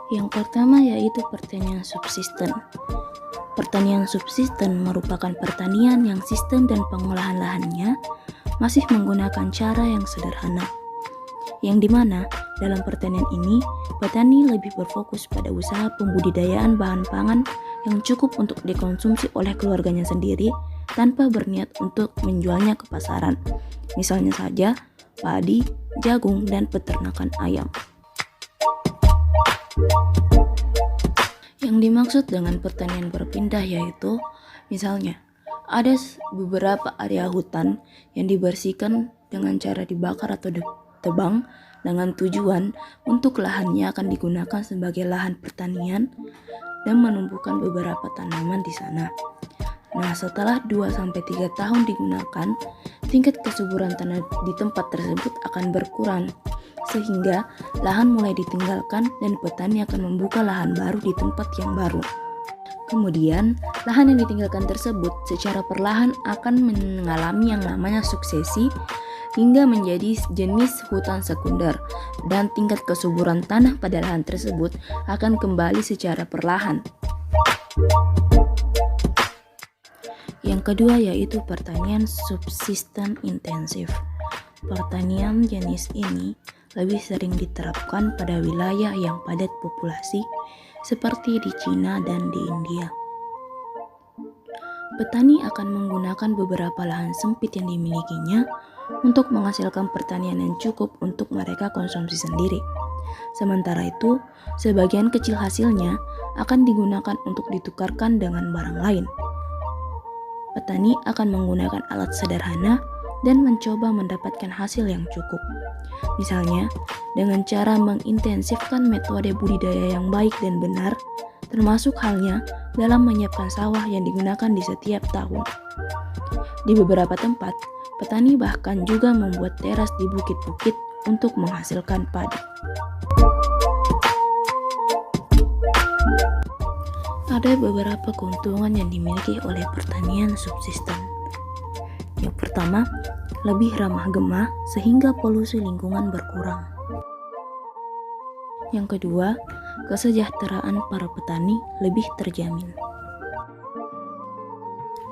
Yang pertama yaitu pertanian subsisten. Pertanian subsisten merupakan pertanian yang sistem dan pengolahan lahannya masih menggunakan cara yang sederhana, yang dimana dalam pertanian ini petani lebih berfokus pada usaha pembudidayaan bahan pangan yang cukup untuk dikonsumsi oleh keluarganya sendiri tanpa berniat untuk menjualnya ke pasaran, misalnya saja padi, jagung, dan peternakan ayam. Yang dimaksud dengan pertanian berpindah yaitu, misalnya, ada beberapa area hutan yang dibersihkan dengan cara dibakar atau ditebang dengan tujuan untuk lahannya akan digunakan sebagai lahan pertanian dan menumbuhkan beberapa tanaman di sana. Nah, setelah 2-3 tahun digunakan, tingkat kesuburan tanah di tempat tersebut akan berkurang, sehingga lahan mulai ditinggalkan dan petani akan membuka lahan baru di tempat yang baru. Kemudian, lahan yang ditinggalkan tersebut secara perlahan akan mengalami yang namanya suksesi hingga menjadi jenis hutan sekunder, dan tingkat kesuburan tanah pada lahan tersebut akan kembali secara perlahan. Yang kedua yaitu pertanian subsisten intensif. Pertanian jenis ini lebih sering diterapkan pada wilayah yang padat populasi seperti di Cina dan di India. Petani akan menggunakan beberapa lahan sempit yang dimilikinya untuk menghasilkan pertanian yang cukup untuk mereka konsumsi sendiri. Sementara itu, sebagian kecil hasilnya akan digunakan untuk ditukarkan dengan barang lain. Petani akan menggunakan alat sederhana dan mencoba mendapatkan hasil yang cukup. Misalnya, dengan cara mengintensifkan metode budidaya yang baik dan benar, termasuk halnya dalam menyiapkan sawah yang digunakan di setiap tahun. Di beberapa tempat, petani bahkan juga membuat teras di bukit-bukit untuk menghasilkan padi. Ada beberapa keuntungan yang dimiliki oleh pertanian subsisten. Yang pertama, lebih ramah gema sehingga polusi lingkungan berkurang. Yang kedua, kesejahteraan para petani lebih terjamin.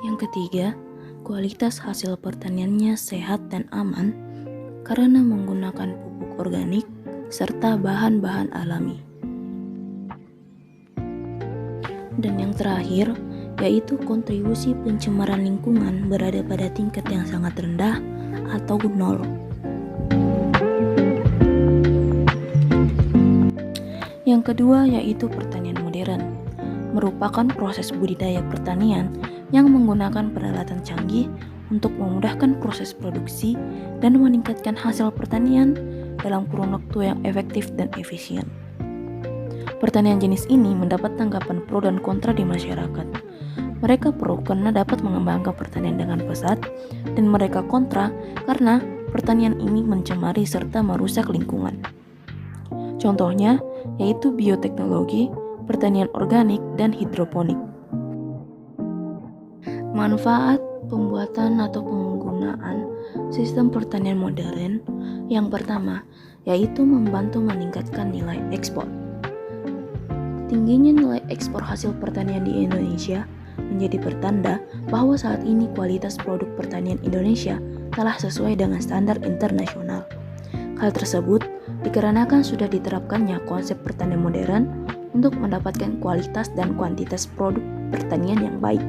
Yang ketiga, kualitas hasil pertaniannya sehat dan aman karena menggunakan pupuk organik serta bahan-bahan alami. Dan yang terakhir, yaitu kontribusi pencemaran lingkungan berada pada tingkat yang sangat rendah atau nol. Yang kedua yaitu pertanian modern, merupakan proses budidaya pertanian yang menggunakan peralatan canggih untuk memudahkan proses produksi dan meningkatkan hasil pertanian dalam kurun waktu yang efektif dan efisien. Pertanian jenis ini mendapat tanggapan pro dan kontra di masyarakat. Mereka pro karena dapat mengembangkan pertanian dengan pesat, dan mereka kontra karena pertanian ini mencemari serta merusak lingkungan. Contohnya yaitu bioteknologi, pertanian organik, dan hidroponik. Manfaat pembuatan atau penggunaan sistem pertanian modern yang pertama yaitu membantu meningkatkan nilai ekspor. Tingginya nilai ekspor hasil pertanian di Indonesia menjadi pertanda bahwa saat ini kualitas produk pertanian Indonesia telah sesuai dengan standar internasional. Hal tersebut dikarenakan sudah diterapkannya konsep pertanian modern untuk mendapatkan kualitas dan kuantitas produk pertanian yang baik.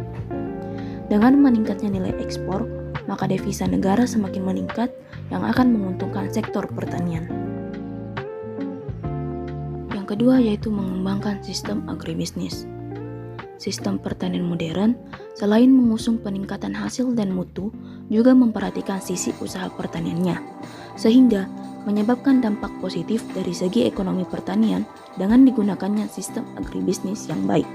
Dengan meningkatnya nilai ekspor, maka devisa negara semakin meningkat yang akan menguntungkan sektor pertanian. Yang kedua yaitu mengembangkan sistem agribisnis. Sistem pertanian modern selain mengusung peningkatan hasil dan mutu, juga memperhatikan sisi usaha pertaniannya, sehingga menyebabkan dampak positif dari segi ekonomi pertanian dengan digunakannya sistem agribisnis yang baik.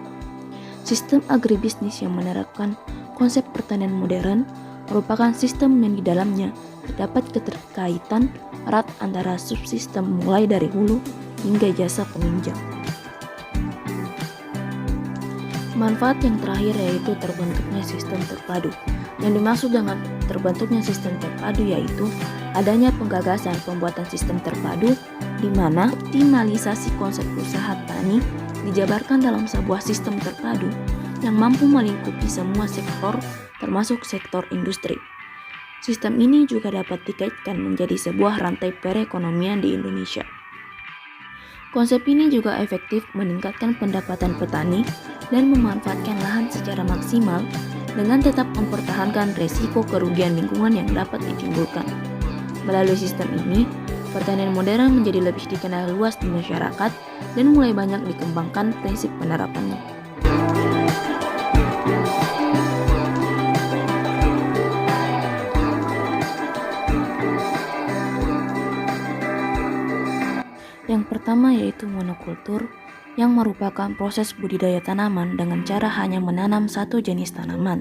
Sistem agribisnis yang menerapkan konsep pertanian modern merupakan sistem yang di dalamnya terdapat keterkaitan erat antara subsistem mulai dari hulu hingga jasa peminjam. Manfaat yang terakhir yaitu terbentuknya sistem terpadu. Yang dimaksud dengan terbentuknya sistem terpadu yaitu adanya penggagasan pembuatan sistem terpadu di mana optimalisasi konsep usaha tani dijabarkan dalam sebuah sistem terpadu yang mampu melingkupi semua sektor termasuk sektor industri. Sistem ini juga dapat dikaitkan menjadi sebuah rantai perekonomian di Indonesia. Konsep ini juga efektif meningkatkan pendapatan petani dan memanfaatkan lahan secara maksimal dengan tetap mempertahankan resiko kerugian lingkungan yang dapat ditimbulkan. Melalui sistem ini, pertanian modern menjadi lebih dikenal luas di masyarakat dan mulai banyak dikembangkan prinsip penerapannya. Yang pertama yaitu monokultur, yang merupakan proses budidaya tanaman dengan cara hanya menanam satu jenis tanaman.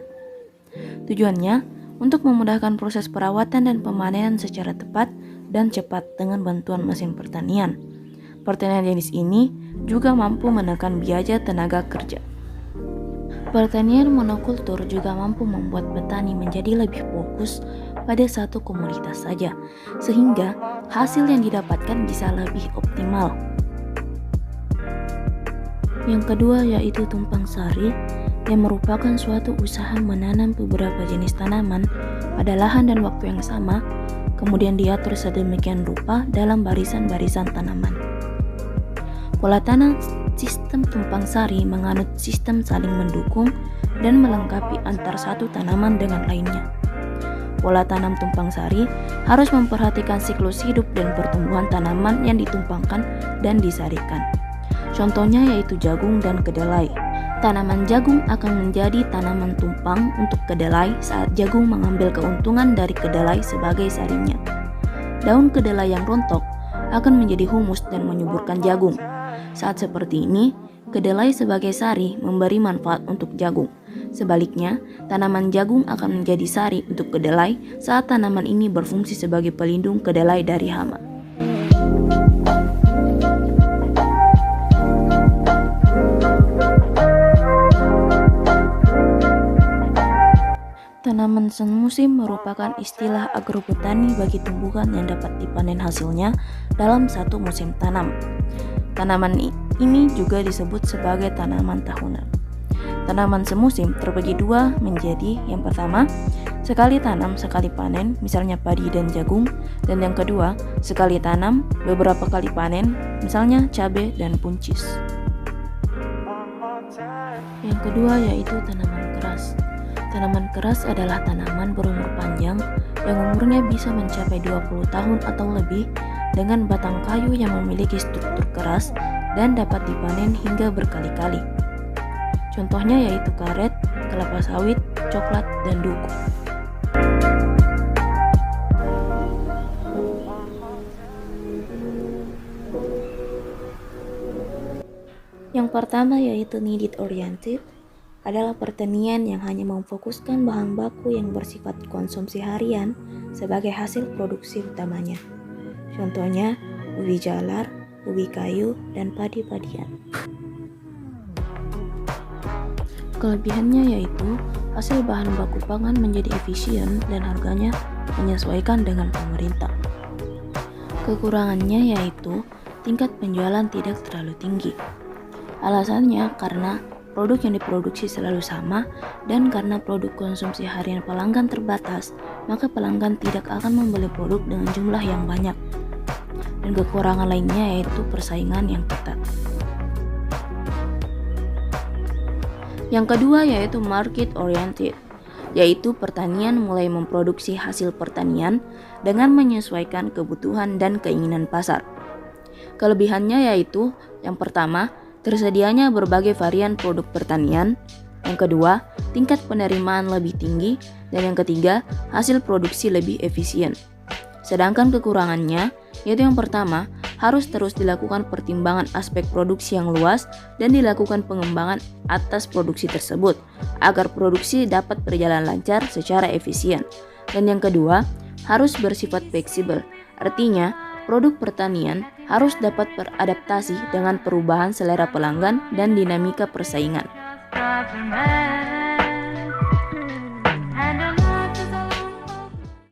Tujuannya untuk memudahkan proses perawatan dan pemanenan secara tepat dan cepat dengan bantuan mesin pertanian. Pertanian jenis ini juga mampu menekan biaya tenaga kerja. Pertanian monokultur juga mampu membuat petani menjadi lebih fokus pada satu komoditas saja, sehingga hasil yang didapatkan bisa lebih optimal. Yang kedua yaitu tumpang sari, yang merupakan suatu usaha menanam beberapa jenis tanaman pada lahan dan waktu yang sama, kemudian diatur sedemikian rupa dalam barisan-barisan tanaman. Pola tanam sistem tumpang sari menganut sistem saling mendukung dan melengkapi antar satu tanaman dengan lainnya. Pola tanam tumpang sari harus memperhatikan siklus hidup dan pertumbuhan tanaman yang ditumpangkan dan disarikan. Contohnya yaitu jagung dan kedelai. Tanaman jagung akan menjadi tanaman tumpang untuk kedelai saat jagung mengambil keuntungan dari kedelai sebagai sarinya. Daun kedelai yang rontok akan menjadi humus dan menyuburkan jagung. Saat seperti ini, kedelai sebagai sari memberi manfaat untuk jagung. Sebaliknya, tanaman jagung akan menjadi sari untuk kedelai saat tanaman ini berfungsi sebagai pelindung kedelai dari hama. Tanaman semusim merupakan istilah agrobotani bagi tumbuhan yang dapat dipanen hasilnya dalam satu musim tanam. Tanaman ini juga disebut sebagai tanaman tahunan. Tanaman semusim terbagi dua menjadi yang pertama, sekali tanam sekali panen, misalnya padi dan jagung, dan yang kedua, sekali tanam beberapa kali panen, misalnya cabai dan buncis. Yang kedua yaitu tanaman keras. Tanaman keras adalah tanaman berumur panjang yang umurnya bisa mencapai 20 tahun atau lebih dengan batang kayu yang memiliki struktur keras dan dapat dipanen hingga berkali-kali. Contohnya yaitu karet, kelapa sawit, coklat, dan duku. Yang pertama yaitu needed oriented, adalah pertanian yang hanya memfokuskan bahan baku yang bersifat konsumsi harian sebagai hasil produksi utamanya. Contohnya ubi jalar, ubi kayu, dan padi-padian. Kelebihannya yaitu hasil bahan baku pangan menjadi efisien dan harganya menyesuaikan dengan pemerintah. Kekurangannya yaitu tingkat penjualan tidak terlalu tinggi. Alasannya karena produk yang diproduksi selalu sama dan karena produk konsumsi harian pelanggan terbatas, maka pelanggan tidak akan membeli produk dengan jumlah yang banyak. Dan kekurangan lainnya yaitu persaingan yang ketat. Yang kedua yaitu market oriented, yaitu pertanian mulai memproduksi hasil pertanian dengan menyesuaikan kebutuhan dan keinginan pasar. Kelebihannya yaitu yang pertama, tersedianya berbagai varian produk pertanian. Yang kedua, tingkat penerimaan lebih tinggi. Dan yang ketiga, hasil produksi lebih efisien. Sedangkan kekurangannya, yaitu yang pertama, harus terus dilakukan pertimbangan aspek produksi yang luas dan dilakukan pengembangan atas produksi tersebut agar produksi dapat berjalan lancar secara efisien. Dan yang kedua, harus bersifat fleksibel. Artinya, produk pertanian harus dapat beradaptasi dengan perubahan selera pelanggan dan dinamika persaingan.